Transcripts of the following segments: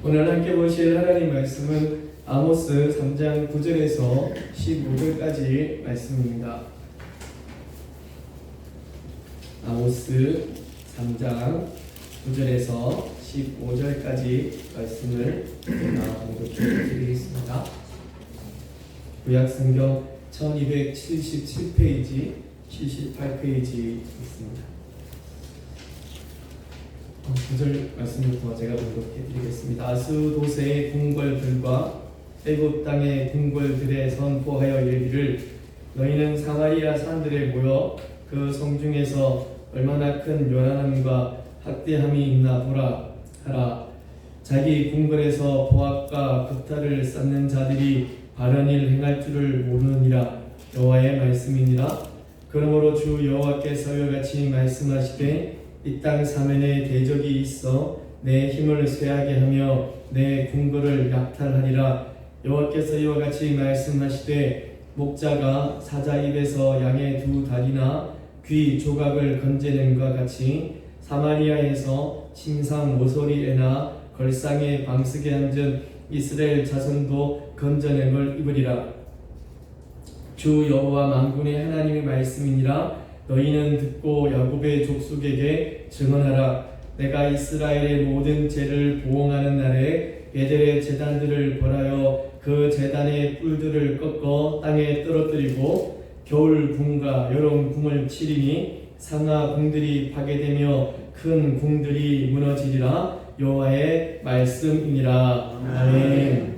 오늘 함께 보실 하나님 말씀은 아모스 3장 9절에서 15절까지 말씀입니다. 아모스 3장 9절에서 15절까지 말씀을 봉독해 드리겠습니다. 구약성경 1277페이지, 78페이지 있습니다. 9절 말씀부터 제가 봉독해 드리겠습니다. 아스도세의 궁궐들과 애굽 땅의 궁궐들에 선포하여 이르기를 너희는 사마리아 산들에 모여 그 성중에서 얼마나 큰 요란함과 학대함이 있나 보라 하라. 자기 궁궐에서 보압과 구타를 쌓는 자들이 바른 일 행할 줄을 모르느니라. 여호와의 말씀이니라. 그러므로 주 여호와께서 이와 같이 말씀하시되 이 땅 사면에 대적이 있어 내 힘을 쇠하게 하며 내 궁궐을 약탈하리라. 여호와께서 이와 같이 말씀하시되 목자가 사자 입에서 양의 두 다리나 귀 조각을 건져낸과 같이 사마리아에서 침상 모서리에나 걸상에 방석에 앉은 이스라엘 자손도 건져냄을 입으리라. 주 여호와 만군의 하나님의 말씀이니라. 너희는 듣고 야곱의 족속에게 증언하라. 내가 이스라엘의 모든 죄를 보응하는 날에 베델의 제단들을 벌하여 그 제단의 뿔들을 꺾어 땅에 떨어뜨리고 겨울 궁과 여름 궁을 치리니 상하 궁들이 파괴되며 큰 궁들이 무너지리라. 여호와의 말씀이니라. 아멘.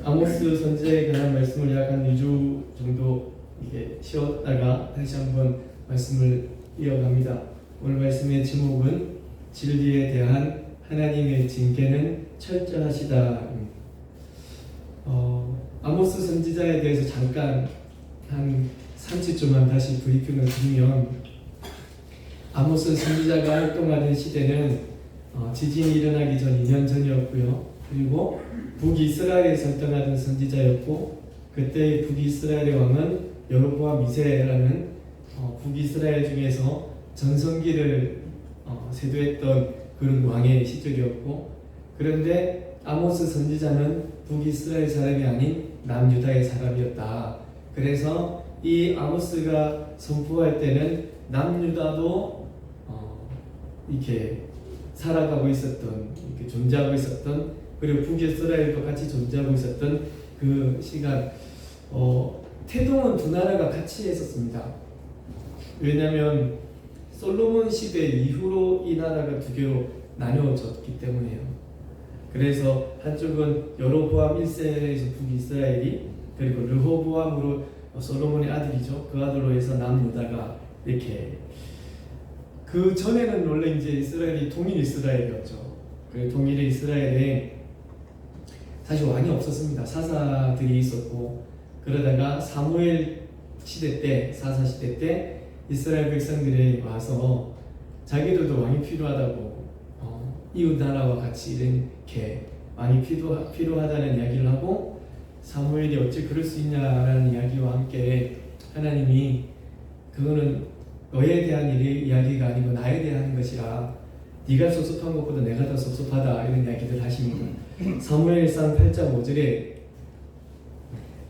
아모스 선지자에 관한 말씀을 약 한 2주 정도 쉬었다가 다시 한번 말씀을 이어갑니다. 오늘 말씀의 제목은 진리에 대한 하나님의 징계는 철저하시다. 아모스 선지자에 대해서 잠깐 한 30초만 다시 브리핑을 드리면, 아모스 선지자가 활동하던 시대는 지진이 일어나기 전 2년 전이었고요. 그리고 북이스라엘에 설정하던 선지자였고, 그때 북이스라엘의 왕은 여로보암 2세라는 북이스라엘 중에서 전성기를 세도했던 그런 왕의 시절이었고, 그런데 아모스 선지자는 북이스라엘 사람이 아닌 남유다의 사람이었다. 그래서 이 아모스가 선포할 때는 남유다도 이렇게 살아가고 있었던, 이렇게 존재하고 있었던, 그리고 북이스라엘도 같이 존재하고 있었던 그 시간, 태동은 두 나라가 같이 했었습니다. 왜냐하면 솔로몬 시대 이후로 이 나라가 두 개로 나뉘어졌기 때문에요. 그래서 한쪽은 여로보암 1세에서 북이스라엘이, 그리고 르호보암으로 솔로몬의 아들이죠. 그 아들로 해서 남유다가 이렇게. 그 전에는 원래 이제 이스라엘이 동일 이스라엘이었죠. 그 동일 이스라엘에 사실 왕이 없었습니다. 사사들이 있었고, 그러다가 사무엘 시대 때, 사사 시대 때 이스라엘 백성들이 와서 자기들도 왕이 필요하다고, 이웃 나라와 같이 이렇게 왕이 필요하다는 이야기를 하고, 사무엘이 어찌 그럴 수 있냐라는 이야기와 함께 하나님이 그거는 너에 대한 이야기가 아니고 나에 대한 것이라, 네가 섭섭한 것보다 내가 더 섭섭하다, 이런 이야기를 하십니다. 사무엘상 8장 5절에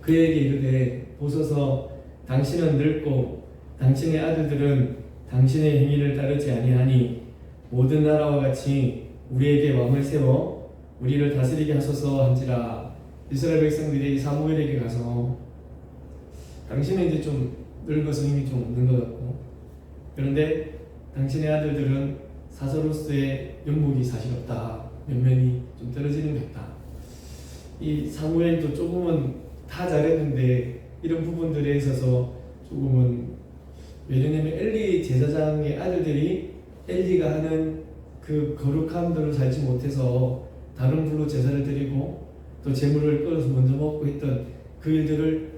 그에게 이르되 보소서 당신은 늙고 당신의 아들들은 당신의 행위를 따르지 아니하니 모든 나라와 같이 우리에게 왕을 세워 우리를 다스리게 하소서 한지라. 이스라엘 백성들이 사무엘에게 가서, 당신은 이제 좀 늙어서 힘이 좀 없는 것 같고, 그런데 당신의 아들들은 사서로서의 연목이 사실 없다, 면면이 좀 떨어지는 것 같다. 이 사무엘도 조금은 다 잘했는데 이런 부분들에 있어서 조금은, 왜냐하면 엘리 제사장의 아들들이 엘리가 하는 그 거룩함들을 살지 못해서 다른 불로 제사를 드리고 또 제물을 끌어서 먼저 먹고 했던 그 일들을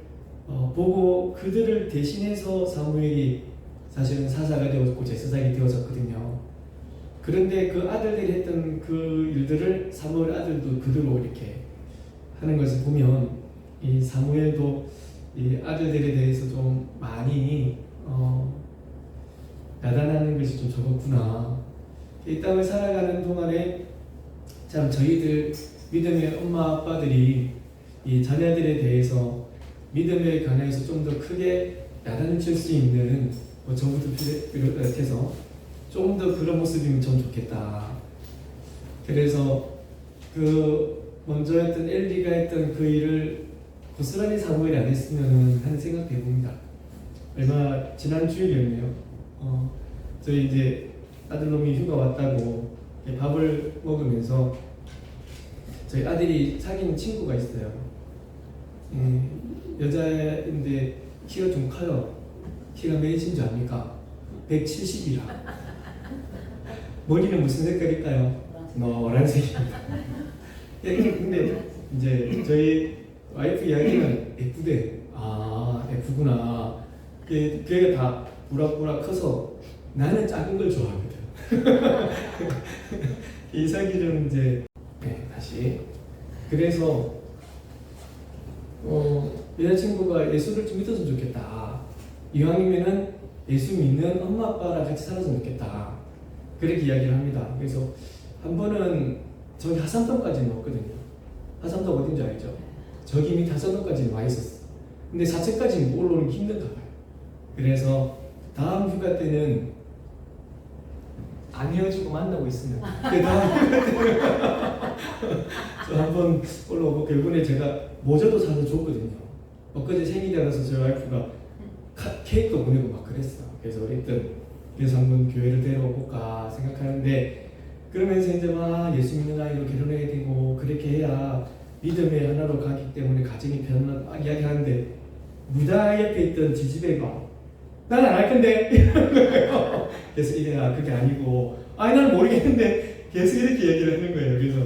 보고 그들을 대신해서 사무엘이 사실은 사사가 되었고 제사장이 되어졌거든요. 그런데 그 아들들이 했던 그 일들을 사무엘 아들도 그대로 이렇게 하는 것을 보면, 이 사무엘도 이 아들들에 대해서 좀 많이 야단하는 것이 좀 적었구나. 이 땅을 살아가는 동안에 참 저희들 믿음의 엄마 아빠들이 이 자녀들에 대해서 믿음에 관해서 좀 더 크게 야단을 칠 수 있는 저부터 비롯해서 좀 더 그런 모습이면 좀 좋겠다. 그래서 그 먼저 했던 엘리가 했던 그 일을 고스란히 사무엘이 안 했으면 하는 생각도 해봅니다. 얼마 지난 주일이었네요. 저희 이제 아들놈이 휴가 왔다고 밥을 먹으면서 저희 아들이 사귄 친구가 있어요. 여자인데 키가 좀 커요. 키가 몇인지 줄 압니까? 170이라. 머리는 무슨 색깔일까요? 노란색입니다. 근데 이제 저희 와이프 이야기는 예쁘대. 아, 예쁘구나. 걔가 다 부락부락 커서 나는 작은 걸 좋아하거든. 이사기는 이제 다시 그래서 여자친구가 예수를 좀 믿었으면 좋겠다. 이왕이면은 예수 믿는 엄마 아빠랑 같이 살았으면 좋겠다. 그렇게 이야기를 합니다. 그래서 한 번은 저기 하산동까지는 왔거든요. 하산동 어딘지 알죠? 저기 밑 하산동까지는 와 있었어. 근데 4층까지는 올라오는 게 힘든가 봐요. 그래서 다음 휴가 때는 안 헤어지고 만나고 있으면 그 다음 휴가 때는 저 한번 올라오고 결국에 제가 모자도 사서 줬거든요. 엊그제 생일이라서 제 와이프가 케이크도 보내고 막 그랬어. 그래서 그래서 한번 교회를 데려볼까 생각하는데 그러면서 이제 막 예수 믿는 아이로 결혼해야 되고 그렇게 해야 믿음의 하나로 가기 때문에 가정이 변한다 막 이야기하는데 무당 옆에 있던 지지배가 난 안 할 건데 이러는 거예요. 그래서 이게 그게 아니고 나는 모르겠는데 계속 이렇게 얘기를 하는 거예요. 그래서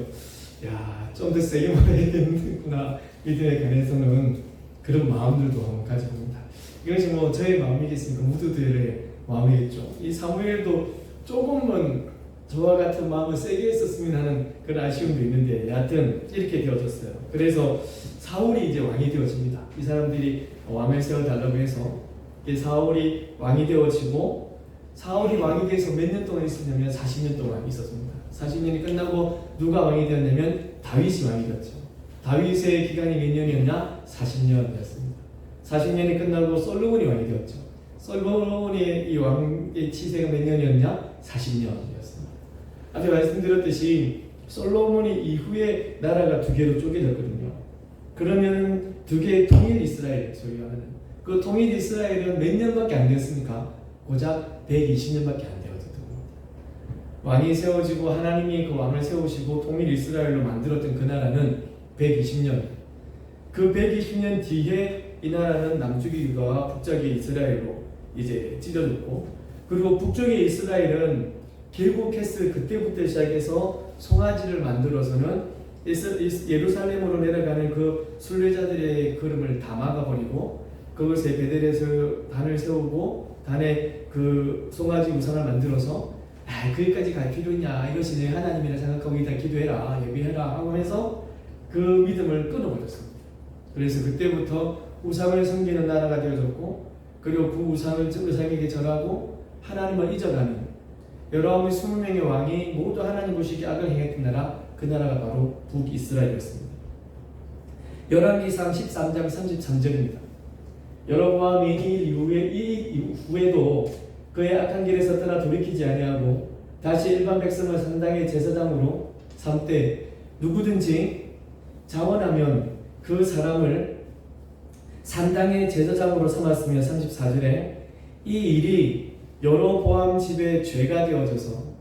야, 좀 더 세게 말해야겠구나. 믿음에 관해서는 그런 마음들도 한번 가져봅니다. 이것이 뭐 저의 마음이겠습니까? 모두들의 마음이겠죠. 이 사무엘도 조금은 저와 같은 마음을 세게 했었으면 하는 그런 아쉬움도 있는데 여하튼 이렇게 되어졌어요. 그래서 사울이 이제 왕이 되어집니다. 이 사람들이 왕을 세워달라고 해서 사울이 왕이 되어지고 사울이 왕이 돼서 몇 년 동안 있었냐면 40년 동안 있었습니다. 40년이 끝나고 누가 왕이 되었냐면 다윗이 왕이 되었죠. 다윗의 기간이 몇 년이었냐? 40년이었습니다. 40년이 끝나고 솔로몬이 왕이 되었죠. 솔로몬의 이 왕의 치세가 몇 년이었냐? 40년이었습니다. 앞에 말씀드렸듯이 솔로몬이 이후에 나라가 두 개로 쪼개졌거든요. 그러면 두 개의 통일 이스라엘 소리가 하는 그 통일 이스라엘은 몇 년밖에 안 됐습니까? 고작 120년밖에 안 되었던 겁니다. 왕이 세워지고 하나님이 그 왕을 세우시고 통일 이스라엘로 만들었던 그 나라는 120년. 그 120년 뒤에 이 나라는 남쪽의 유다와 북쪽의 이스라엘로 이제 찢어졌고, 그리고 북쪽의 이스라엘은 길보케스 그때부터 시작해서 송아지를 만들어서는 예루살렘으로 내려가는 그 순례자들의 걸음을 다 막아버리고 그것에 베델에서 단을 세우고 단에 그 송아지 우상을 만들어서 거기까지 갈 필요 있냐, 이것이 내 하나님이라 생각하고 이다 기도해라 예비해라 하고 해서 그 믿음을 끊어버렸습니다. 그래서 그때부터 우상을 섬기는 나라가 되어졌고, 그리고 그 우상에게 절하고 하나님을 잊어가는 20명의 왕이 모두 하나님 보시기에 악을 행했던 나라, 그 나라가 바로 북이스라엘이었습니다. 열왕기상 13장 33절입니다. 여로보암이 이 이후에도 그의 악한 길에서 떠나 돌이키지 아니하고 다시 일반 백성을 산당의 제사장으로 삼되 누구든지 자원하면 그 사람을 산당의 제사장으로 삼았으며 34절에 이 일이 여로보암 집의 죄가 되어져서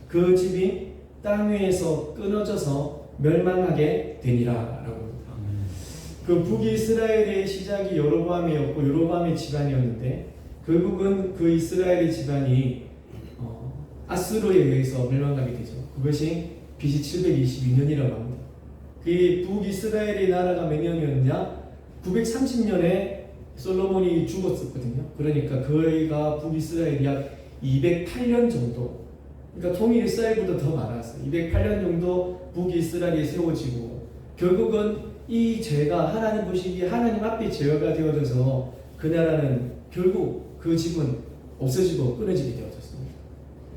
그 집이 땅 위에서 끊어져서 멸망하게 되니라 라고 합니다. 그 북이스라엘의 시작이 여로보암이었고 여로보암의 집안이었는데 결국은 그 이스라엘의 집안이 아수르에 의해서 멸망하게 되죠. 그것이 BC 722년이라고 합니다. 그 북이스라엘의 나라가 몇 년이었냐? 930년에 솔로몬이 죽었었거든요. 그러니까 그가 북이스라엘이 약 208년 정도, 그러니까 통일 이스라엘보다 더 많았어요. 208년 정도 북이스라엘이 세워지고 결국은 이 죄가 하나님 보시기에 하나님 앞에 제어가 되어져서 그 나라는 결국 그 집은 없어지고 끊어지게 되어졌습니다.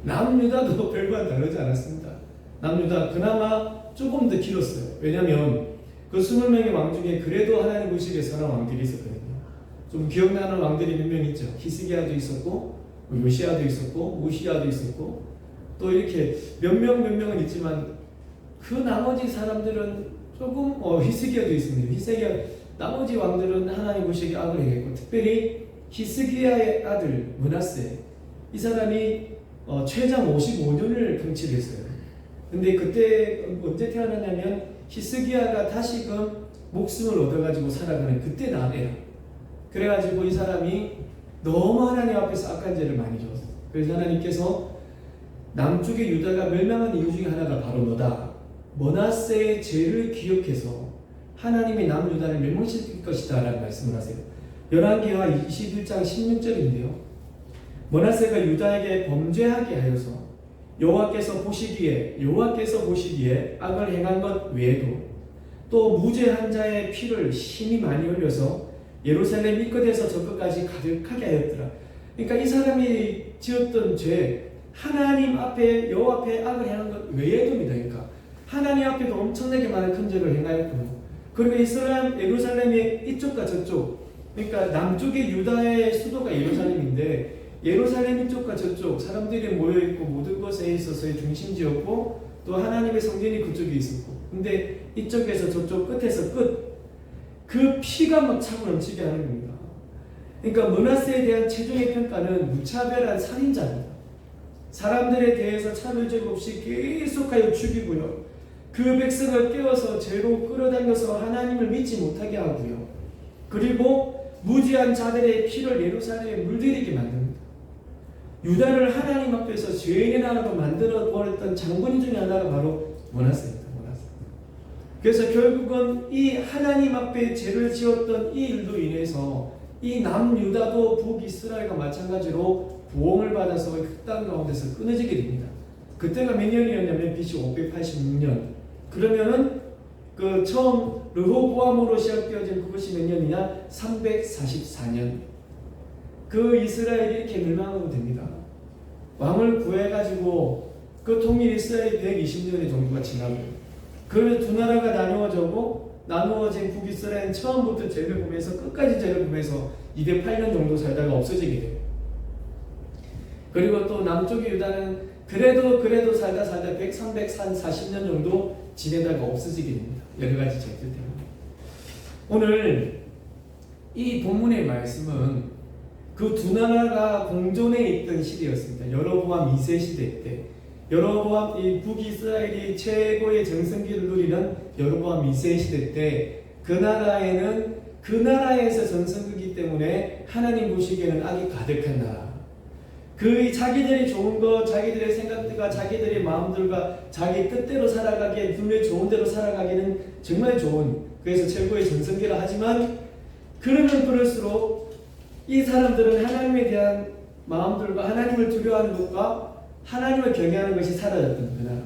남유다도 별반 다르지 않았습니다. 남유다 그나마 조금 더 길었어요. 왜냐하면 그 20명의 왕 중에 그래도 하나님 보시기에 선한 왕들이 있었거든요. 좀 기억나는 왕들이 몇 명 있죠. 히스기야도 있었고 요시야도 있었고 우시야도 있었고 또 이렇게 몇 명은 있지만 그 나머지 사람들은 조금 히스기야도 있습니다. 히스기야 나머지 왕들은 하나님 보시기에 악을 행했고 특별히 히스기야의 아들 므낫세 이 사람이 최장 55년을 통치를 했어요. 근데 그때 언제 태어나냐면 히스기야가 다시금 목숨을 얻어가지고 살아가는 그때 난 애라. 그래가지고 이 사람이 너무 하나님 앞에서 악한 죄를 많이 지었어요. 그래서 하나님께서 남쪽의 유다가 멸망한 이유 중에 하나가 바로 너다. 므낫세의 죄를 기억해서 하나님이 남유다를 멸망시킬 것이다 라는 말씀을 하세요. 열왕기하 21장 16절인데요. 므낫세가 유다에게 범죄하게 하여서 여호와께서 보시기에 악을 행한 것 외에도 또 무죄한 자의 피를 심히 많이 흘려서 예루살렘 이 끝에서 저 끝까지 가득하게 하였더라. 그러니까 이 사람이 지었던 죄 하나님 앞에 여호와 앞에 악을 행한 것 외에도입니다. 그러니까 하나님 앞에도 엄청나게 많은 큰 죄를 행하였고 그리고 예루살렘의 이쪽과 저쪽 그러니까 남쪽의 유다의 수도가 예루살렘인데 예루살렘 이쪽과 저쪽 사람들이 모여있고 모든 것에 있어서의 중심지였고 또 하나님의 성전이 그쪽에 있었고 근데 이쪽에서 저쪽 끝에서 그 피가 막 차고 넘치게 하는 겁니다. 그러니까 므낫세에 대한 최종의 평가는 무차별한 살인자입니다. 사람들에 대해서 차별적 없이 계속하여 죽이고요. 그 백성을 깨워서 죄로 끌어당겨서 하나님을 믿지 못하게 하고요. 그리고 무지한 자들의 피를 예루살렘에 물들이게 만듭니다. 유다를 하나님 앞에서 죄인의 나라로 만들어 버렸던 장본 중에 하나가 바로 므낫세입니다. 그래서 결국은 이 하나님 앞에 죄를 지었던 이 일로 인해서 이 남유다도 북이스라엘과 마찬가지로 부흥을 받아서 흑당 가운데서 끊어지게 됩니다. 그때가 몇 년이었냐면 BC 586년. 그러면은 그 처음 르호보암으로 시작되어진 그것이 몇 년이냐? 344년. 그 이스라엘이 이렇게 멸망하고 됩니다. 왕을 구해가지고 그 통일 이스라엘이 120년의 정도가 지나고 그러면 두 나라가 나누어진 북이스라엘은 처음부터 죄를 보면서 끝까지 죄를 보면서 208년 정도 살다가 없어지게 돼요. 그리고 또 남쪽의 유다는 그래도 살다 340년 정도 지내다가 없어지게 됩니다. 여러 가지 죄들 때문에. 오늘 이 본문의 말씀은 그 두 나라가 공존해 있던 시대였습니다. 여로보암 2세 시대 때 여로보암 이 북이스라엘이 최고의 정성기를 누리는 여로보암 2세 시대 때 그 나라에는 그 나라에서 정성기이기 때문에 하나님 보시기에는 악이 가득한 나라. 그 자기들이 좋은 것, 자기들의 생각들과 자기들의 마음들과 자기 뜻대로 살아가기에 분명히 좋은 대로 살아가기는 정말 좋은 그래서 최고의 정성기라 하지만 그러면 그럴수록 이 사람들은 하나님에 대한 마음들과 하나님을 두려워하는 것과 하나님을 경외하는 것이 사라졌던 그 나라.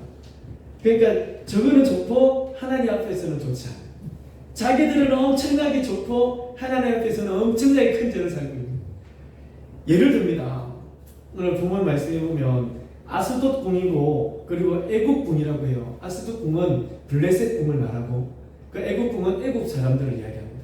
그러니까 저거는 좋고 하나님 앞에서는 좋지 않아요. 자기들은 엄청나게 좋고 하나님 앞에서는 엄청나게 큰 죄를 살고 있는. 예를 듭니다. 오늘 본문 말씀해 보면 아스돗 궁이고 그리고 애국 궁이라고 해요. 아스돗 궁은 블레셋 궁을 말하고 그 애국 궁은 애국 사람들을 이야기합니다.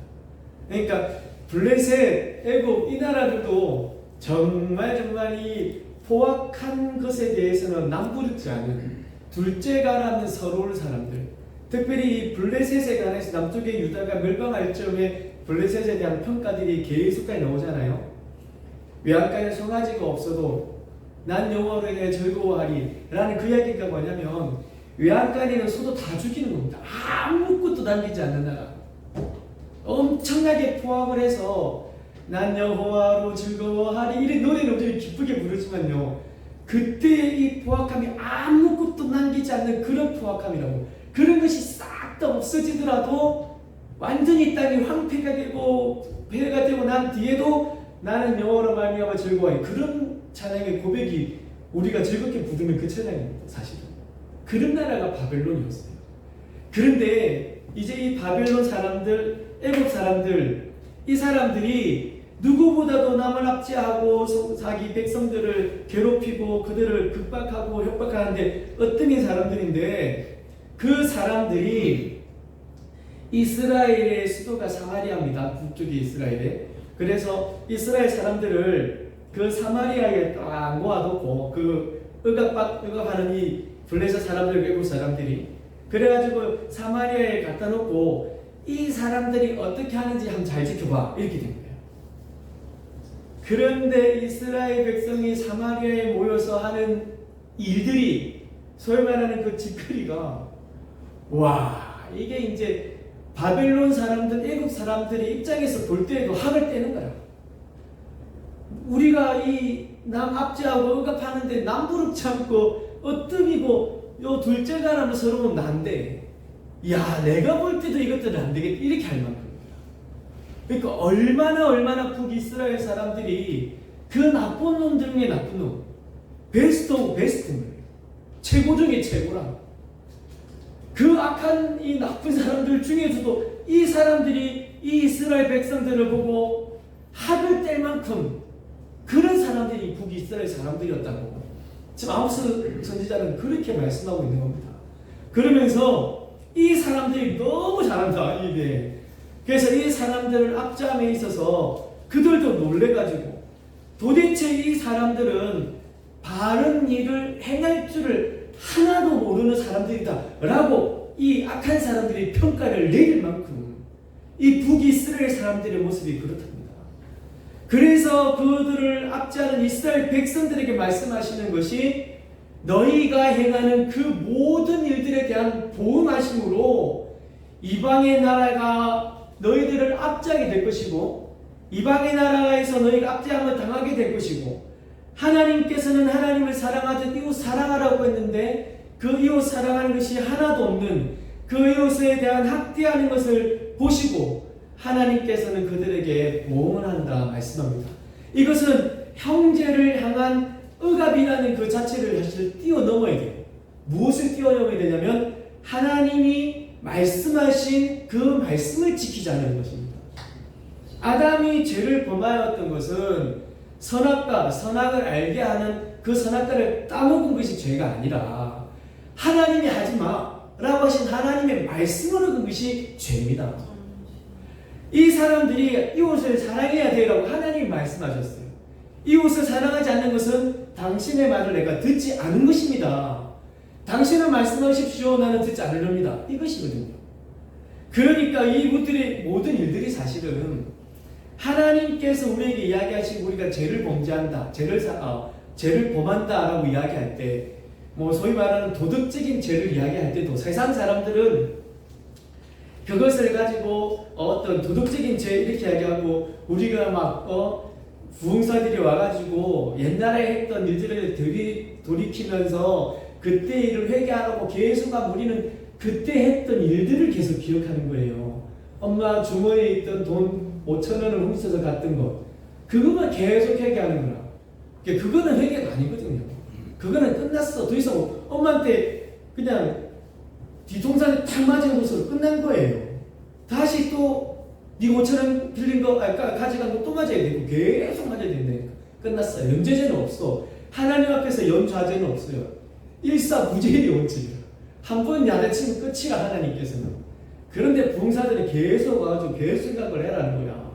그러니까 블레셋, 애국 이 나라들도 정말 이 포악한 것에 대해서는 남부르지 않은 둘째가라는 서러울 사람들. 특별히 이 블레셋에 관해서 남쪽의 유다가 멸망할 적에 블레셋에 대한 평가들이 계속까지 나오잖아요. 외양간에 송아지가 없어도 난 여호와로 인해 즐거워하리 라는 그 이야기가 뭐냐면 외양간에는 소도 다 죽이는 겁니다. 아무것도 남기지 않는 나라. 엄청나게 포악을 해서 난 여호와로 즐거워하리 이런 노래는 굉장히 기쁘게 부르지만요 그때의 이 포악함이 아무것도 남기지 않는 그런 포악함이라고. 그런 것이 싹 다 없어지더라도 완전히 땅이 황폐가 되고 폐가 되고 난 뒤에도 나는 여호와로 말미암아 즐거워해. 그런 찬양의 고백이 우리가 즐겁게 부르는 그 찬양입니다. 사실은 그런 나라가 바벨론이었어요. 그런데 이제 이 바벨론 사람들, 애국 사람들, 이 사람들이 누구보다도 남을 압제하고 자기 백성들을 괴롭히고 그들을 극박하고 협박하는데 어떤 사람들인데, 그 사람들이 이스라엘의 수도가 사마리아입니다. 북쪽이 이스라엘에. 그래서 이스라엘 사람들을 그 사마리아에 딱 모아놓고, 그 억압하는 이 블레셋 사람들, 외국 사람들이, 그래가지고 사마리아에 갖다 놓고 이 사람들이 어떻게 하는지 한번 잘 지켜봐, 이렇게 된 거예요. 그런데 이스라엘 백성이 사마리아에 모여서 하는 일들이, 소위 말하는 그 짓거리가, 와, 이게 이제 바벨론 사람들, 애국 사람들의 입장에서 볼 때에도 학을 떼는 거야. 우리가 이 남 압제하고 억압하는데 남부럽지 않고 어뜸이고 요 둘째가라면 서로 난데, 야, 내가 볼 때도 이것들은 안 되겠다, 이렇게 할 만큼. 그러니까 얼마나 북이스라엘 사람들이 그 나쁜 놈들 중에 나쁜 놈, 베스트 오브 베스트인 거예요. 최고 중에 최고라. 그 악한 이 나쁜 사람들 중에서도 이 사람들이 이 이스라엘 백성들을 보고 학을 뗄 만큼 그런 사람들이 북이스라엘 사람들이었다고 지금 아모스 선지자는 그렇게 말씀하고 있는 겁니다. 그러면서 이 사람들이 너무 잘한다, 이게. 그래서 이 사람들을 압제함에 있어서 그들도 놀래가지고, 도대체 이 사람들은 바른 일을 행할 줄을 하나도 모르는 사람들이다 라고 이 악한 사람들이 평가를 내릴 만큼 이 북이스라엘 사람들의 모습이 그렇답니다. 그래서 그들을 압제하는 이스라엘 백성들에게 말씀하시는 것이, 너희가 행하는 그 모든 일들에 대한 보응하심으로 이방의 나라가 너희들을 압제하게 될 것이고, 이방의 나라에서 너희가 압제함을 당하게 될 것이고, 하나님께서는 하나님을 사랑하듯 이웃 사랑하라고 했는데 그 이웃 사랑하는 것이 하나도 없는 그 이웃에 대한 학대하는 것을 보시고 하나님께서는 그들에게 보응을 한다 말씀합니다. 이것은 형제를 향한 억압이라는 그 자체를 사실 뛰어넘어야 돼요. 무엇을 뛰어넘어야 되냐면 하나님이 말씀하신 그 말씀을 지키자는 것입니다. 아담이 죄를 범하였던 것은 선악과 선악을 알게 하는 그 선악과를 따먹은 것이 죄가 아니라 하나님이 하지 마라고 하신 하나님의 말씀을 얻은 것이 죄입니다. 이 사람들이 이웃을 사랑해야 되라고 하나님이 말씀하셨어요. 이웃을 사랑하지 않는 것은 당신의 말을 내가 듣지 않은 것입니다. 당신은 말씀하십시오, 나는 듣지 않으렵니다, 이것이거든요. 그러니까 이분들의 모든 일들이 사실은 하나님께서 우리에게 이야기하시고 우리가 죄를 범죄한다, 죄를 범한다라고 이야기할 때, 소위 말하는 도덕적인 죄를 이야기할 때도 세상 사람들은 그것을 가지고 어떤 도덕적인 죄 이렇게 이야기하고, 우리가 막 부흥사들이 와가지고 옛날에 했던 일들을 돌이키면서 그때 일을 회개하라고 계속 우리는 그때 했던 일들을 계속 기억하는 거예요. 엄마 주머니에 있던 돈 5,000원을 훔쳐서 갔던 것, 그것만 계속 회개하는 거라. 그거는 회개가 아니거든요. 그거는 끝났어. 더 이상 엄마한테 그냥 뒤통수에 탁 맞은 것으로 끝난 거예요. 다시 또 네 5,000원 빌린 거 가져간 거 또 맞아야 되고 계속 맞아야 된다니까. 끝났어요. 연좌제는 없어. 하나님 앞에서 연좌제는 없어요. 일사부재의 원칙이야. 한 번 야단치면 끝이야, 하나님께서는. 그런데 부흥사들이 계속 와가지고 계속 생각을 해라는 거야.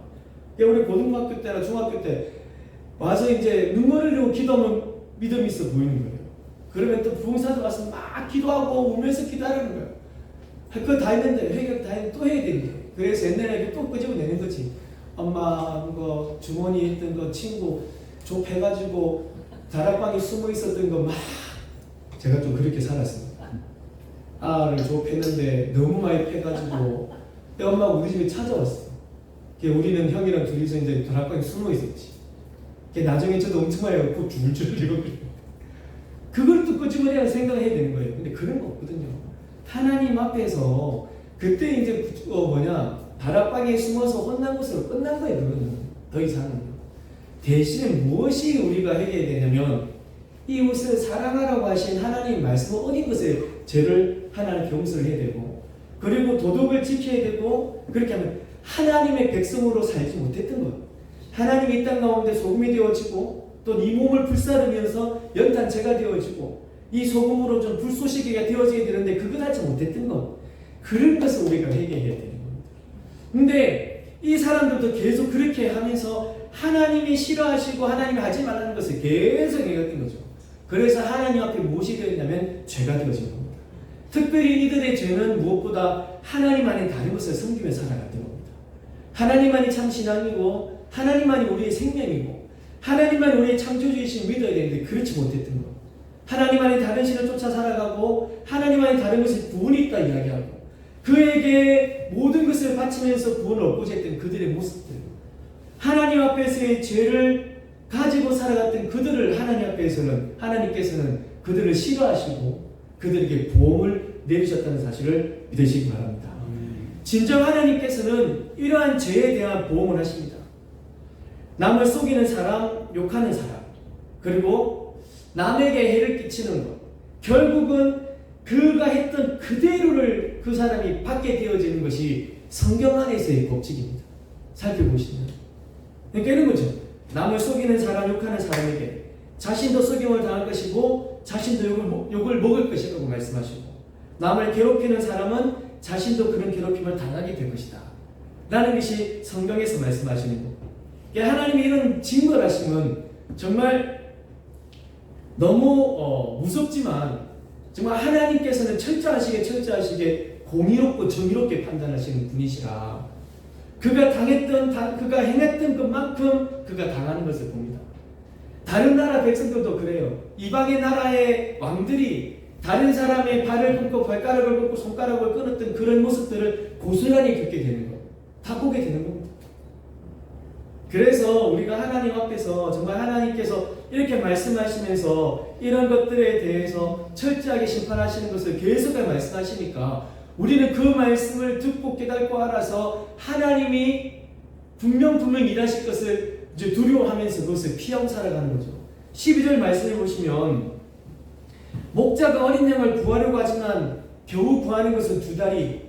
우리 고등학교 때나 중학교 때 와서 이제 눈물 흘리고 기도하면 믿음이 있어 보이는 거예요. 그러면 또 부흥사들 와서 막 기도하고 울면서 기도하는 거예요. 그거 다 했는데, 회개 다 했는데 또 해야 되는데. 그래서 옛날에 또 끄집어내는 거지. 엄마 주머니에 있던 거 친구 좁혀가지고 다락방에 숨어 있었던 거 막, 제가 좀 그렇게 살았습니다. 아를 좁혔는데 너무 많이 패가지고 엄마가 우리 집에 찾아왔어. 우리는 형이랑 둘이서 이제 다락방에 숨어 있었지. 나중에 저도 엄청 많이 갖고 줄줄 흘리고 그걸 또 끄집어내야 생각해야 되는 거예요. 근데 그런 거 없거든요. 하나님 앞에서 그때 이제 다락방에 숨어서 혼난 것으로 끝난 거예요. 그거는 더 이상은. 대신에 무엇이 우리가 해야 되냐면 이웃을 사랑하라고 하신 하나님 말씀을 어긴 것에 죄를 하나님께 용서를 해야 되고, 그리고 도덕을 지켜야 되고, 그렇게 하면 하나님의 백성으로 살지 못했던 것, 하나님이 이 땅 가운데 소금이 되어지고 또 이 몸을 불사르면서 연탄재가 되어지고 이 소금으로 좀 불쏘시개가 되어지게 되는데 그걸 하지 못했던 것, 그런 것을 우리가 회개해야 되는 겁니다. 근데 이 사람들도 계속 그렇게 하면서 하나님이 싫어하시고 하나님이 하지 말라는 것을 계속 해왔던 거죠. 그래서 하나님 앞에 무엇이 되었냐면 죄가 되어진 겁니다. 특별히 이들의 죄는 무엇보다 하나님 안에 다른 것을 섬기며 살아갔던 겁니다. 하나님만이 참 신앙이고 하나님만이 우리의 생명이고 하나님만이 우리의 창조주이신 믿어야 되는데 그렇지 못했던 것. 하나님 안에 다른 신을 쫓아 살아가고 하나님 안에 다른 것에 구원이 있다 이야기하고 그에게 모든 것을 바치면서 구원을 얻고자 했던 그들의 모습들, 하나님 앞에서의 죄를 가지고 살아갔던 그들을 하나님께서는 그들을 싫어하시고 그들에게 보응을 내리셨다는 사실을 믿으시기 바랍니다. 진정 하나님께서는 이러한 죄에 대한 보응을 하십니다. 남을 속이는 사람, 욕하는 사람, 그리고 남에게 해를 끼치는 것, 결국은 그가 했던 그대로를 그 사람이 받게 되어지는 것이 성경 안에서의 법칙입니다. 살펴보시면 그러니까 이런 거죠. 남을 속이는 사람, 욕하는 사람에게 자신도 속임을 당할 것이고 자신도 욕을 먹을 것이라고 말씀하시고, 남을 괴롭히는 사람은 자신도 그런 괴롭힘을 당하게 될 것이다 라는 것이 성경에서 말씀하시는 것. 하나님이 이런 징벌 하심은 정말 너무 무섭지만 정말 하나님께서는 철저하시게 공의롭고 정의롭게 판단하시는 분이시라 그가 행했던 것만큼 그가 당하는 것을 봅니다. 다른 나라 백성들도 그래요. 이방의 나라의 왕들이 다른 사람의 발을 긁고 발가락을 긁고 손가락을 끊었던 그런 모습들을 고스란히 겪게 되는 것, 다 보게 되는 겁니다. 그래서 우리가 하나님 앞에서 정말 하나님께서 이렇게 말씀하시면서 이런 것들에 대해서 철저하게 심판하시는 것을 계속해 말씀하시니까 우리는 그 말씀을 듣고 깨닫고 알아서 하나님이 분명 일하실 것을 이제 두려워하면서 그것을 피하고 살아가는 거죠. 12절 말씀해 보시면 목자가 어린 양을 구하려고 하지만 겨우 구하는 것은 2다리,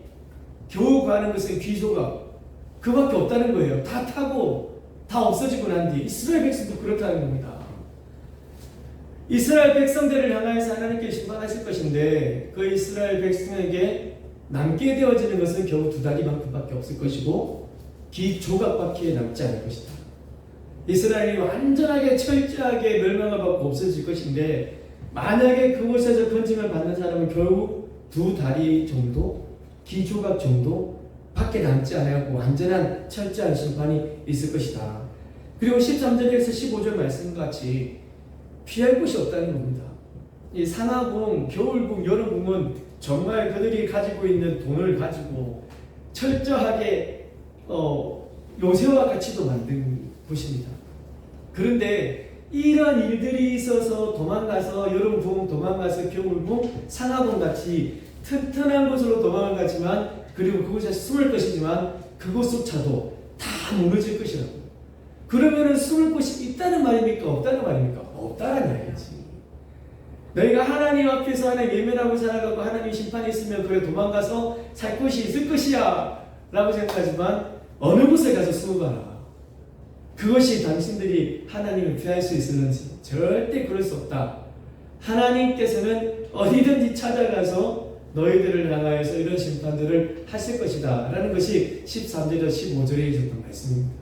겨우 구하는 것은 귀소각, 그밖에 없다는 거예요. 다 타고 다 없어지고 난 뒤 이스라엘 백성도 그렇다는 겁니다. 이스라엘 백성들을 향하여서 하나님께 심판하실 것인데 그 이스라엘 백성에게 남게 되어지는 것은 겨우 2다리만큼밖에 없을 것이고 귀 조각밖에 남지 않을 것이다. 이스라엘이 완전하게 철저하게 멸망을 받고 없어질 것인데 만약에 그곳에서 건짐을 받는 사람은 결국 2다리 정도, 귀 조각 정도 밖에 남지 않고 완전한 철저한 심판이 있을 것이다. 그리고 13절에서 15절 말씀같이 피할 곳이 없다는 겁니다. 이 상하궁, 겨울궁, 여름궁은 정말 그들이 가지고 있는 돈을 가지고 철저하게 요새와 같이도 만든 곳입니다. 그런데 이런 일들이 있어서 도망가서 여름궁, 도망가서 겨울궁, 상하궁 같이 튼튼한 곳으로 도망을 가지만 그리고 그곳에 숨을 것이지만 그곳조차도 다 무너질 것이라고. 그러면은 숨을 곳이 있다는 말입니까? 없다는 말입니까? 없다는 이야기지. 너희가 하나님 앞에서 하나님 예면하고 살아가고 하나님 심판이 있으면 그래 도망가서 살 곳이 있을 것이야 라고 생각하지만 어느 곳에 가서 숨어가라. 그것이 당신들이 하나님을 피할 수 있을는지 절대 그럴 수 없다. 하나님께서는 어디든지 찾아가서 너희들을 향하여서 이런 심판들을 하실 것이다 라는 것이 13절에서 15절에 있었던 말씀입니다.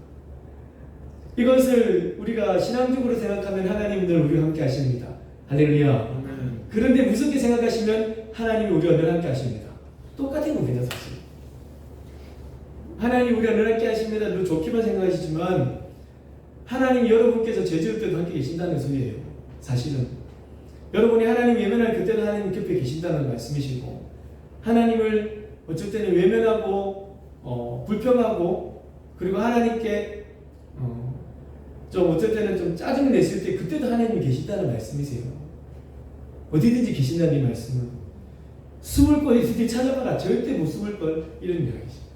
이것을 우리가 신앙적으로 생각하면 하나님은 늘 우리와 함께 하십니다. 할렐루야. 그런데 무섭게 생각하시면 하나님이 우리와 늘 함께 하십니다. 똑같은 겁니다. 사실 하나님 우리와 늘 함께 하십니다. 늘 좋게만 생각하시지만 하나님 여러분께서 죄 지을 때도 함께 계신다는 소리예요. 사실은 여러분이 하나님 외면할 그때도 하나님 곁에 계신다는 말씀이시고, 하나님을 어쩔 때는 외면하고 불평하고 그리고 하나님께 좀 어쩔 때는 좀 짜증 냈을 때 그때도 하나님이 계신다는 말씀이세요. 어디든지 계신다는 이 말씀은 숨을 거 어디든지 찾아봐라. 절대 못 숨을 걸 이런 이야기죠.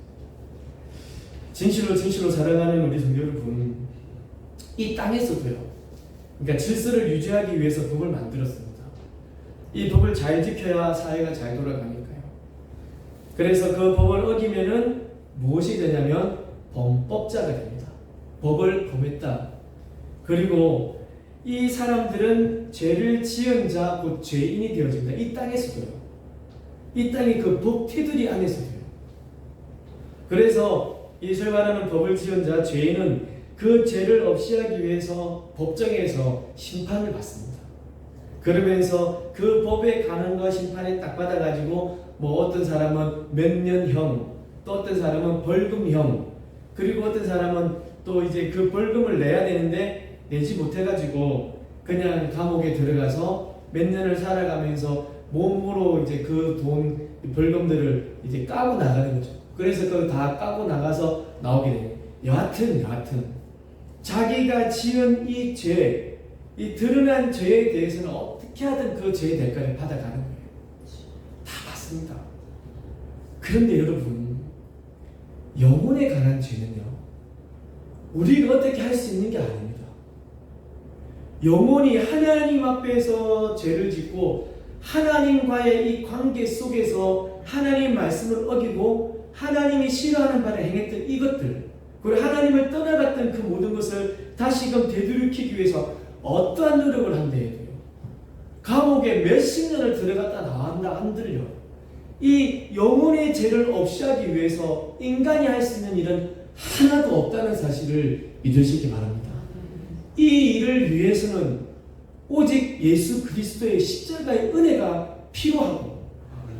진실로 살아가는 우리 성도 여러분, 이 땅에서도요. 그러니까 질서를 유지하기 위해서 법을 만들었습니다. 이 법을 잘 지켜야 사회가 잘 돌아가니까요. 그래서 그 법을 어기면은 무엇이 되냐면 범법자가 됩니다. 법을 범했다. 그리고 이 사람들은 죄를 지은 자, 곧 죄인이 되어진다. 이 땅에서도요. 이 땅의 그 법티들이 안에서도요. 그래서 이슬 말하는 법을 지은 자, 죄인은 그 죄를 없이 하기 위해서 법정에서 심판을 받습니다. 그러면서 그 법의 가능과 심판에 딱 받아가지고 뭐 어떤 사람은 몇 년형, 또 어떤 사람은 벌금형, 그리고 어떤 사람은 또 이제 그 벌금을 내야 되는데 내지 못해가지고 그냥 감옥에 들어가서 몇 년을 살아가면서 몸으로 이제 그 돈 벌금들을 이제 까고 나가는 거죠. 그래서 그걸 다 까고 나가서 나오게 돼요. 여하튼 자기가 지은 이 죄, 이 드러난 죄에 대해서는 어떻게 하든 그 죄의 대가를 받아가는 거예요. 다 맞습니다. 그런데 여러분, 영혼에 관한 죄는요, 우리가 어떻게 할 수 있는 게 아닙니다. 영혼이 하나님 앞에서 죄를 짓고 하나님과의 이 관계 속에서 하나님 말씀을 어기고 하나님이 싫어하는 바를 행했던 이것들, 그리고 하나님을 떠나갔던 그 모든 것을 다시금 되돌이키기 위해서 어떠한 노력을 한대 해도요, 감옥에 몇십 년을 들어갔다 나왔다 한들요, 이 영혼의 죄를 없이 하기 위해서 인간이 할 수 있는 일은 하나도 없다는 사실을 믿으시기 바랍니다. 이 일을 위해서는 오직 예수 그리스도의 십자가의 은혜가 필요하고,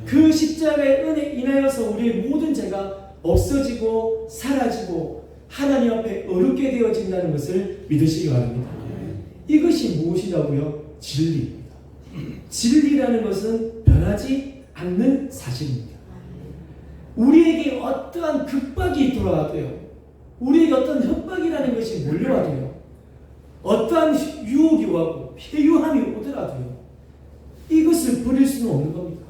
그 십자가의 은혜 인하여서 우리의 모든 죄가 없어지고 사라지고 하나님 앞에 어렵게 되어진다는 것을 믿으시기 바랍니다. 이것이 무엇이라고요? 진리입니다. 진리라는 것은 변하지 않는 사실입니다. 우리에게 어떠한 급박이 돌아와도요, 우리에게 어떤 협박이라는 것이 몰려와도요, 어떠한 유혹이 오고 회유함이 오더라도요, 이것을 버릴 수는 없는 겁니다.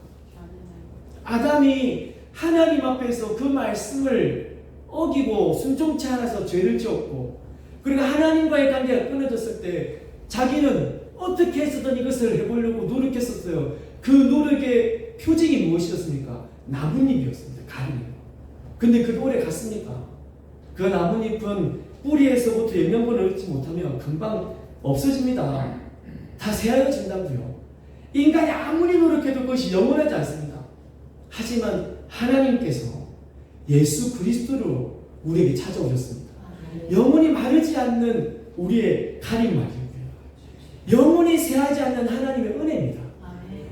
아담이 하나님 앞에서 그 말씀을 어기고 순종치 않아서 죄를 지었고, 그리고 하나님과의 관계가 끊어졌을 때 자기는 어떻게 해서든 이것을 해보려고 노력했었어요. 그 노력의 표징이 무엇이었습니까? 나뭇잎이었습니다. 가리요. 근데 그게 오래 갔습니까? 그 나뭇잎은 뿌리에서부터 영양분을 얻지 못하면 금방 없어집니다. 다 새하여진다고요. 인간이 아무리 노력해도 그것이 영원하지 않습니다. 하지만 하나님께서 예수 그리스도로 우리에게 찾아오셨습니다. 영원히 마르지 않는 우리의 가림막이고요, 영원히 새하지 않는 하나님의 은혜입니다.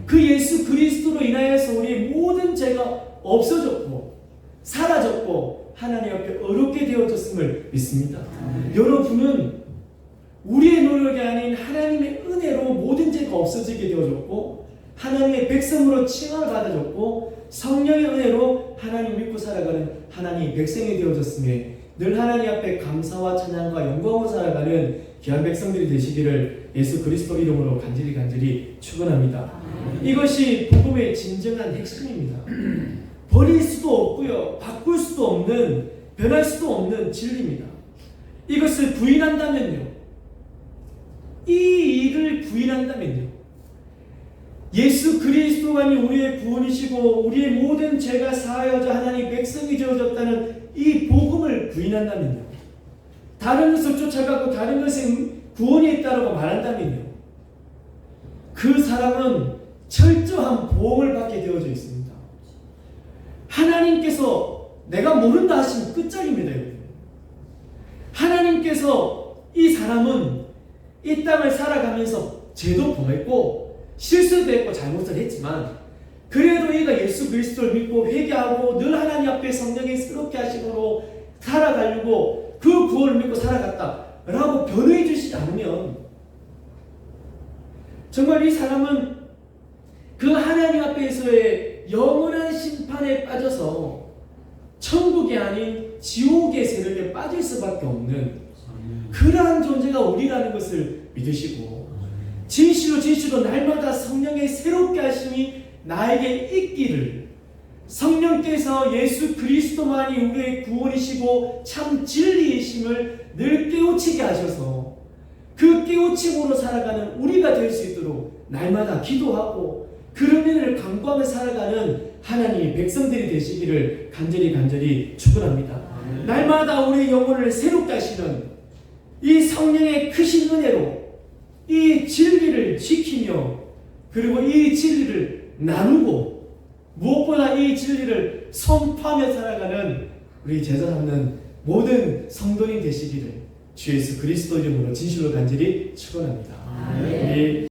그 예수 그리스도로 인하여서 우리의 모든 죄가 없어졌고 사라졌고 하나님 앞에 어렵게 되어졌음을 믿습니다. 여러분은 우리의 노력이 아닌 하나님의 은혜로 모든 죄가 없어지게 되어졌고 하나님의 백성으로 칭함을 받아졌고 성령의 은혜로 하나님 믿고 살아가는 하나님의 백성이 되어졌음에 늘 하나님 앞에 감사와 찬양과 영광으로 살아가는 귀한 백성들이 되시기를 예수 그리스도 이름으로 간절히 축원합니다. 이것이 복음의 진정한 핵심입니다. 버릴 수도 없고요, 바꿀 수도 없는, 변할 수도 없는 진리입니다. 이것을 부인한다면요, 이 일을 부인한다면요, 예수 그리스도만이 우리의 구원이시고 우리의 모든 죄가 사하여져 하나님 백성이 되어졌다는 이 복음을 부인한다면요, 다른 것을 쫓아가고 다른 것에 구원이 있다고 말한다면요, 그 사람은 철저한 보험을 받게 되어져 있습니다. 하나님께서 내가 모른다 하시면 끝장입니다. 하나님께서 이 사람은 이 땅을 살아가면서 죄도 범했고 실수도 했고 잘못을 했지만 그래도 이가 예수 그리스도를 믿고 회개하고 늘 하나님 앞에 성령이 새롭게 하심으로 살아가려고 그 구원을 믿고 살아갔다라고 변호해 주시지 않으면 정말 이 사람은 그 하나님 앞에서의 영원한 심판에 빠져서 천국이 아닌 지옥의 세력에 빠질 수밖에 없는 그러한 존재가 우리라는 것을 믿으시고 진실로 날마다 성령의 새롭게 하심이 나에게 있기를, 성령께서 예수 그리스도만이 우리의 구원이시고 참 진리이심을 늘 깨우치게 하셔서 그 깨우침으로 살아가는 우리가 될 수 있도록 날마다 기도하고 그런 은혜를 간구하며 살아가는 하나님의 백성들이 되시기를 간절히 축원합니다. 날마다 우리의 영혼을 새롭게 하시는 이 성령의 크신 은혜로 이 진리를 지키며 그리고 이 진리를 나누고 무엇보다 이 진리를 선포하며 살아가는 우리 제자 삼는 모든 성도님 되시기를 주 예수 그리스도 이름으로 진실로 간절히 축원합니다. 아멘. 우리